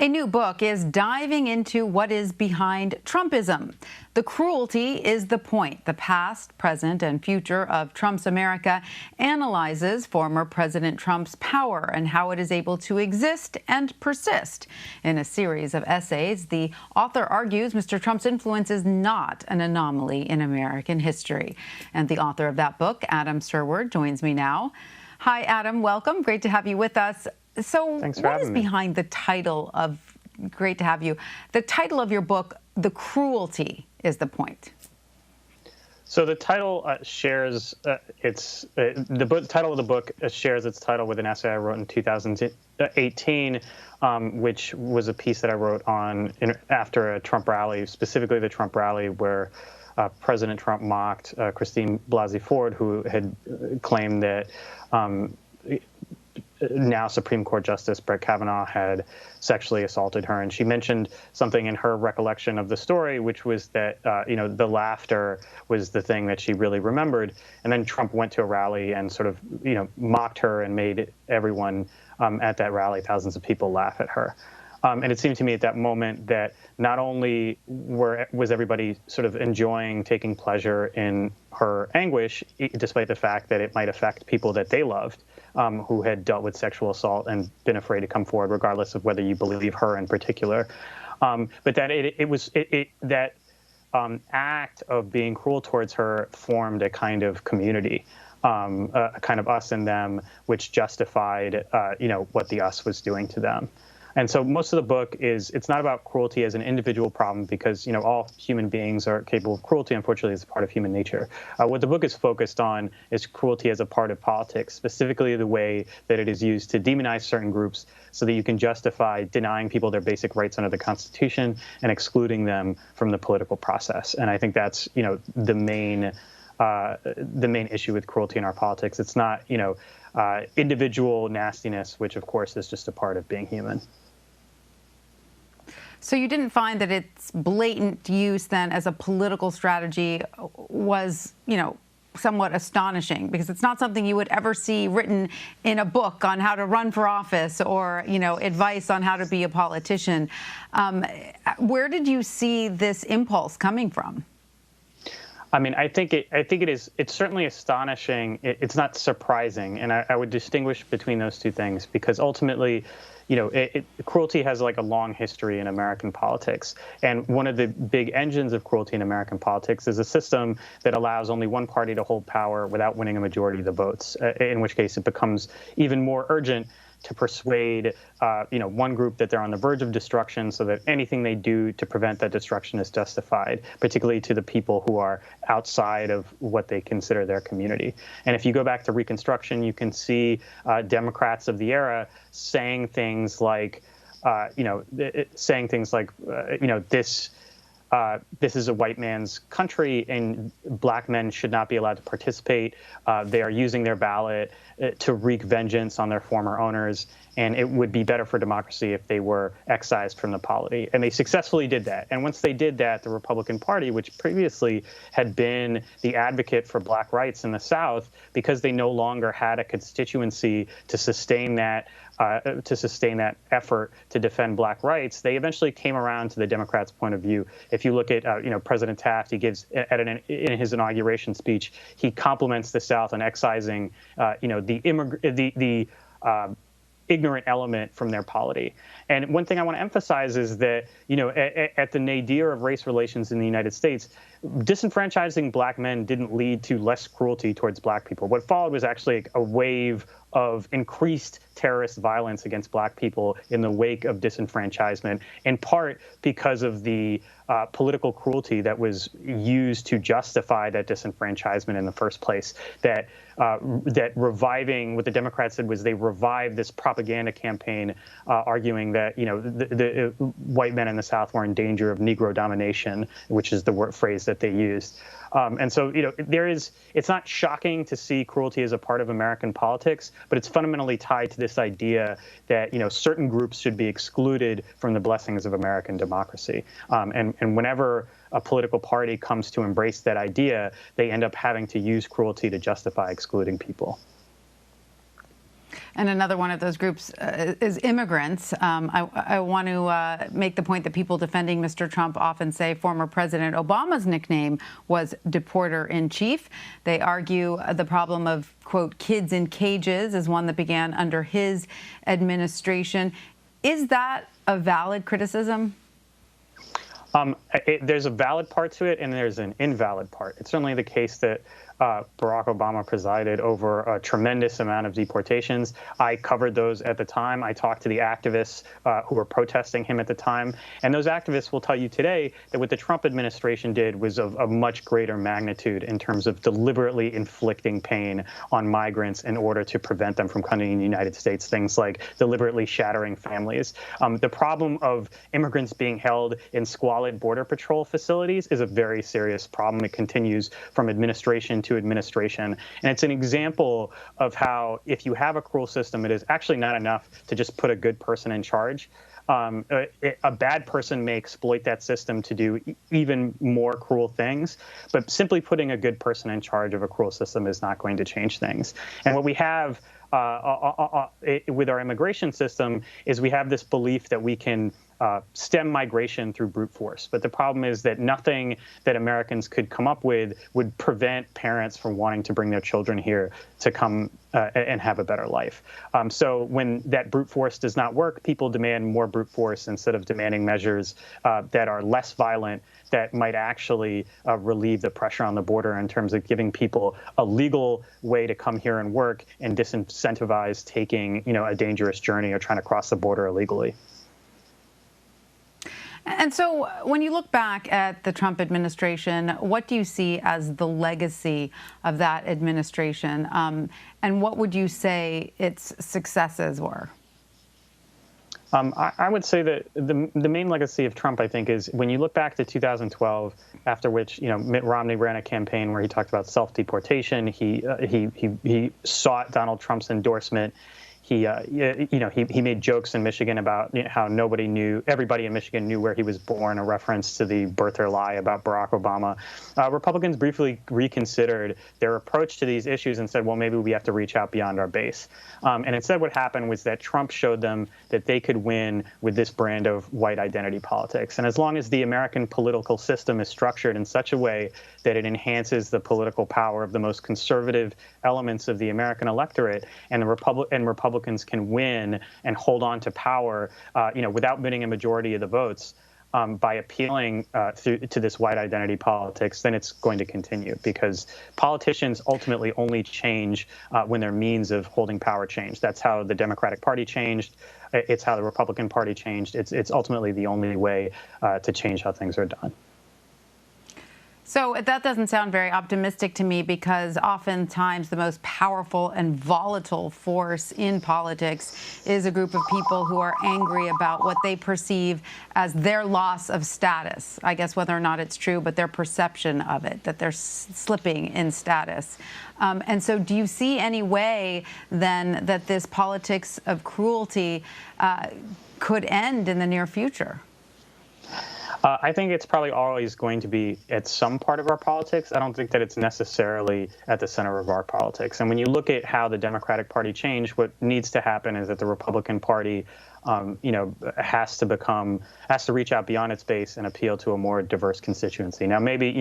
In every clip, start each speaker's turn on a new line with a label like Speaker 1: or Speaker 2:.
Speaker 1: A new book is diving into what is behind Trumpism. The Cruelty is the Point. The past, present, and future of Trump's America analyzes former President Trump's power and how it is able to exist and persist. In a series of essays, the author argues Mr. Trump's influence is not an anomaly in American history. And the author of that book, Adam Serwer, joins me now. Hi, Adam. Welcome. Great to have you with us. So what is behind the title of, great to have you, the title of your book, The Cruelty is the Point?
Speaker 2: So the title shares the title of the book shares its title with an essay I wrote in 2018, which was a piece that I wrote after a Trump rally, specifically the Trump rally where President Trump mocked Christine Blasey Ford, who had claimed that now Supreme Court Justice Brett Kavanaugh had sexually assaulted her. And she mentioned something in her recollection of the story, which was that, the laughter was the thing that she really remembered. And then Trump went to a rally and sort of, mocked her and made everyone at that rally, thousands of people, laugh at her. And it seemed to me at that moment that not only was everybody sort of enjoying, taking pleasure in her anguish, despite the fact that it might affect people that they loved, who had dealt with sexual assault and been afraid to come forward, regardless of whether you believe her in particular, but that that act of being cruel towards her formed a kind of community, a kind of us and them, which justified, what the us was doing to them. And so most of the book it's not about cruelty as an individual problem because, all human beings are capable of cruelty. Unfortunately, it's a part of human nature. What the book is focused on is cruelty as a part of politics, specifically the way that it is used to demonize certain groups so that you can justify denying people their basic rights under the Constitution and excluding them from the political process. And I think that's, the main issue with cruelty in our politics. It's not, individual nastiness, which, of course, is just a part of being human.
Speaker 1: So you didn't find that its blatant use then as a political strategy was, somewhat astonishing, because it's not something you would ever see written in a book on how to run for office or, advice on how to be a politician. Where did you see this impulse coming from?
Speaker 2: I mean, I think it's certainly astonishing. It's not surprising. And I would distinguish between those two things because ultimately, cruelty has like a long history in American politics. And one of the big engines of cruelty in American politics is a system that allows only one party to hold power without winning a majority of the votes, in which case it becomes even more urgent to persuade, one group that they're on the verge of destruction so that anything they do to prevent that destruction is justified, particularly to the people who are outside of what they consider their community. And if you go back to Reconstruction, you can see Democrats of the era saying things like, this is a white man's country and black men should not be allowed to participate. They are using their ballot to wreak vengeance on their former owners, and it would be better for democracy if they were excised from the polity. And they successfully did that. And once they did that, the Republican Party, which previously had been the advocate for black rights in the South, because they no longer had a constituency to sustain that effort to defend black rights, they eventually came around to the Democrats' point of view. If you look at, President Taft, he gives in his inauguration speech, he compliments the South on excising, the ignorant element from their polity. And one thing I want to emphasize is that, at the nadir of race relations in the United States, disenfranchising black men didn't lead to less cruelty towards black people. What followed was actually a wave of increased terrorist violence against black people in the wake of disenfranchisement, in part because of the political cruelty that was used to justify that disenfranchisement in the first place. That reviving, what the Democrats did was they revived this propaganda campaign arguing that, the white men in the South were in danger of Negro domination, which is the phrase that they used. And so, it's not shocking to see cruelty as a part of American politics, but it's fundamentally tied to this idea that, certain groups should be excluded from the blessings of American democracy. And whenever a political party comes to embrace that idea, they end up having to use cruelty to justify excluding people.
Speaker 1: And another one of those groups is immigrants. I want to make the point that people defending Mr. Trump often say former President Obama's nickname was deporter-in-chief. They argue the problem of, quote, kids in cages is one that began under his administration. Is that a valid criticism?
Speaker 2: There's a valid part to it, and there's an invalid part. It's certainly the case that Barack Obama presided over a tremendous amount of deportations. I covered those at the time. I talked to the activists who were protesting him at the time. And those activists will tell you today that what the Trump administration did was of a much greater magnitude in terms of deliberately inflicting pain on migrants in order to prevent them from coming to the United States, things like deliberately shattering families. The problem of immigrants being held in squalid Border Patrol facilities is a very serious problem. It continues from administration to administration. And it's an example of how if you have a cruel system, it is actually not enough to just put a good person in charge. A bad person may exploit that system to do even more cruel things, but simply putting a good person in charge of a cruel system is not going to change things. And what we have with our immigration system is we have this belief that we can stem migration through brute force. But the problem is that nothing that Americans could come up with would prevent parents from wanting to bring their children here to come and have a better life. So when that brute force does not work, people demand more brute force instead of demanding measures that are less violent, that might actually relieve the pressure on the border in terms of giving people a legal way to come here and work and disincentivize taking, a dangerous journey or trying to cross the border illegally.
Speaker 1: And so when you look back at the Trump administration, what do you see as the legacy of that administration? And what would you say its successes were?
Speaker 2: I would say that the main legacy of Trump, I think, is when you look back to 2012, after which, Mitt Romney ran a campaign where he talked about self-deportation. He sought Donald Trump's endorsement. He made jokes in Michigan about how everybody in Michigan knew where he was born, a reference to the birther lie about Barack Obama. Republicans briefly reconsidered their approach to these issues and said, well, maybe we have to reach out beyond our base. And instead what happened was that Trump showed them that they could win with this brand of white identity politics. And as long as the American political system is structured in such a way that it enhances the political power of the most conservative elements of the American electorate, and Republicans can win and hold on to power, without winning a majority of the votes, by appealing to this white identity politics, then it's going to continue, because politicians ultimately only change when their means of holding power change. That's how the Democratic Party changed. It's how the Republican Party changed. It's ultimately the only way to change how things are done.
Speaker 1: So that doesn't sound very optimistic to me, because oftentimes the most powerful and volatile force in politics is a group of people who are angry about what they perceive as their loss of status. I guess whether or not it's true, but their perception of it, that they're slipping in status. And so do you see any way then that this politics of cruelty could end in the near future?
Speaker 2: I think it's probably always going to be at some part of our politics. I don't think that it's necessarily at the center of our politics. And when you look at how the Democratic Party changed, what needs to happen is that the Republican Party has to reach out beyond its base and appeal to a more diverse constituency. Now, maybe,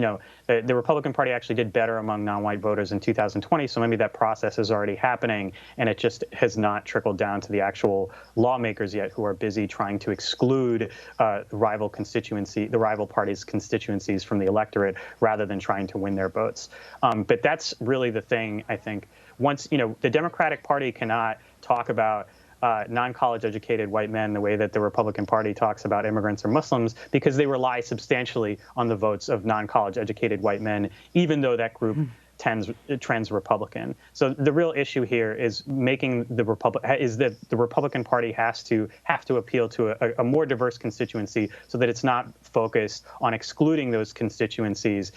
Speaker 2: the Republican Party actually did better among non-white voters in 2020, so maybe that process is already happening, and it just has not trickled down to the actual lawmakers yet, who are busy trying to exclude the rival party's constituencies from the electorate rather than trying to win their votes. But that's really the thing, I think. Once, the Democratic Party cannot talk about non-college educated white men the way that the Republican Party talks about immigrants or Muslims, because they rely substantially on the votes of non-college educated white men, even though that group trends Republican. So the real issue here is that the Republican Party have to appeal to a more diverse constituency, so that it's not focused on excluding those constituencies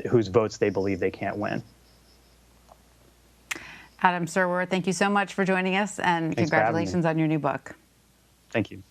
Speaker 2: whose votes they believe they can't win.
Speaker 1: Adam Serwer, thank you so much for joining us, and congratulations on your new book.
Speaker 2: Thank you.